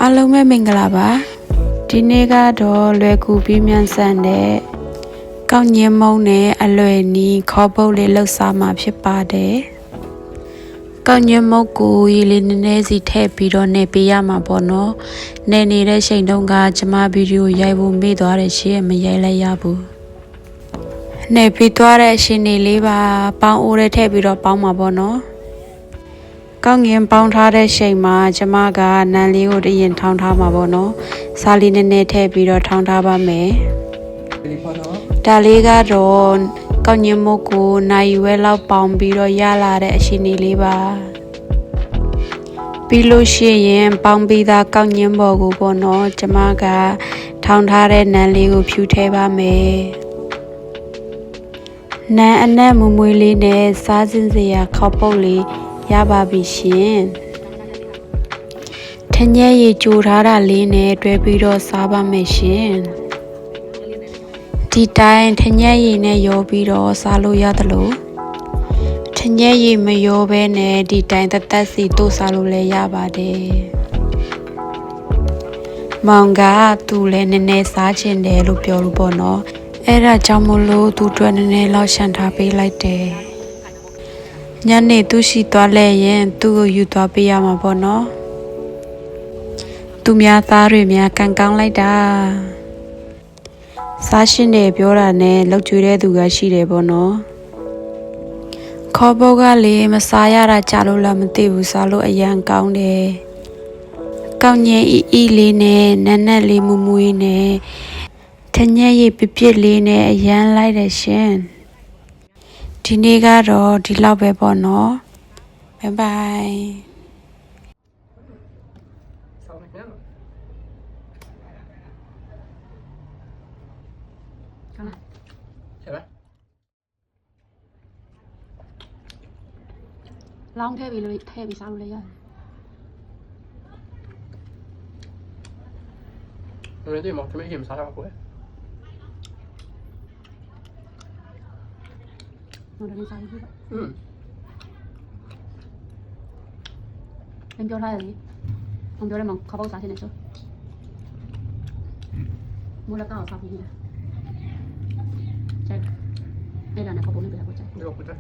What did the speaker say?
အားလုံးပဲမင်္ဂလာပါဒီနေ့ကတော့လွယ်ကူပြီးမြန်ဆန်တဲ့ကောက်ညင်းမုံနဲ့အလွယ်နီးခေါ်ပုတ်လေးလှုပ်ရှားမှာဖြစ်ပါတယ်ကောက်ညင်းမုံကိုရေလေးနည်းနည်းစီထည့်ပြီးတော့နေပေးရမှာပေါ့နော်နေနေတဲ့ချိန်တုန်းကကျမဗီဒီယိုရိုက်ဖို့မေ့သွားတယ်ရှင်မရိုက်လိုက်ရဘူးနေပြီးသွားတဲ့အရှင်နေလေးပါပေါင်းအိုးထဲထည့်ပြီးတော့ပေါင်းမှာပေါ့နော်ကောက်ငင်ပေါင်းထားတဲ့ချိန်မှာကျမကနန်းလေးကိုတရင်ထောင်းထားမှာပေါ့နော်စားလေးနည်းနည်းထည့်ပြီးတော့ထောင်းထားပါမယ်ဒါလေးကတော့ကောက်ငင်မုတ်ကိုနိုင်ရွယ်လောက်ပေါင်းပြီးတော့ရလာတဲ့အရှင်နေလေးပါပြီးလို့ရှိရင်ပေါင်းပြီးသားကောက်ငင်ဘော်ကိုပေါ့နော်ကျမကထောင်းထားတဲ့နန်းလေးကိုဖြူထဲပါမယ်နန်းအနက်မွမွေးလေးနဲ့စားစင်စရာခေါက်ပုတ်လေးရပါပြီရှင်ထညက်ရီကြိုထားတာလေးနဲ့တွဲပြီးတော့စားပါမယ်ရှင်ဒီတိုင်းထညက်ရီနဲ့ရောပြီးတော့စားလို့ရတယ်လို့ထညက်ရီမရောဘဲနဲ့ဒီတိုင်းသက်သက်စီတို့စားလို့လည်းရပါတယ်မောင်ကသူ့လည်းနည်းနည်းစားချင်တယ်လို့ပြောလို့ပေါ့နော်အဲ့ဒါကြောင့်မလို့သူ့အတွက်နည်းနည်းလောက်ရှန်ထားပေးလိုက်တယ်ညနေသူရှိသွားလဲရင်သူ့ကိုယူသွားပေးရမှာပေါ့နော်သူများသားတွေများကန်ကောင်းလိုက်တာစားရှင်းတယ်ပြောတာနဲ့လှုပ်ကြွေးတဲ့သူကရှိတယ်ပေါ့နော်ခေါ်ပုတ်ကလေမစားရတာကြာလို့လားမသိဘူးစားလို့အရန်ကောင်းတယ်ကောင်းငင်အီလေးနဲ့နက်နက်လေးမူမွေးနဲ့ထညက်ရည်ပြပြလေးနဲ့အရန်လိုက်တယ်ရှင်ဒီနေ့ကတော့ဒီလောက်ပဲပေါ့နော်ဘိုင်ဘိုင်လောင်းထည့်ပြီးလို့ထည့်ပြီးစားလို့လည်းရတယ်။你对吗？这边也没啥啥过。我这里စားပြီးပါပြောထားတယ်လေပြောတယ်မခေါ်ပေါ့စားနေဆိုမလကောက်စားပြီးလားကျဲအဲ့ဒါနဲ့ခေါ်ပေါ့နေပြတာကိုကျဲ这个不对。